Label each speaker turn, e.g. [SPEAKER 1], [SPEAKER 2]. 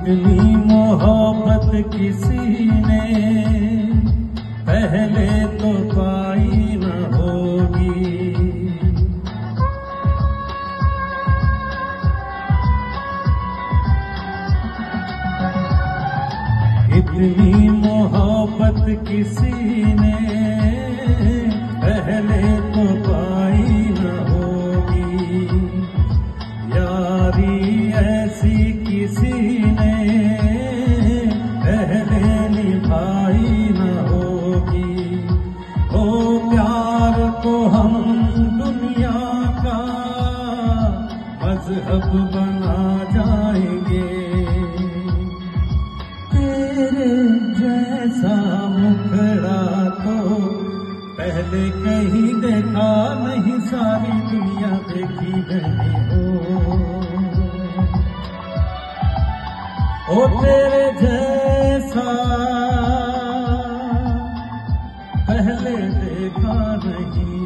[SPEAKER 1] इतनी मोहब्बत किसी ने पहले तो पाई न होगी। इतनी मोहब्बत किसी ने पहले तो पाई न होगी। यारी ऐसी किसी ने पहले निभाई न होगी। ओ प्यार को हम दुनिया का मजहब बना जाएंगे। तेरे जैसा मुखड़ा तो पहले कहीं देखा नहीं, सारी दुनिया देखी नहीं हो। ओ तेरे जैसा पहले देखा नहीं।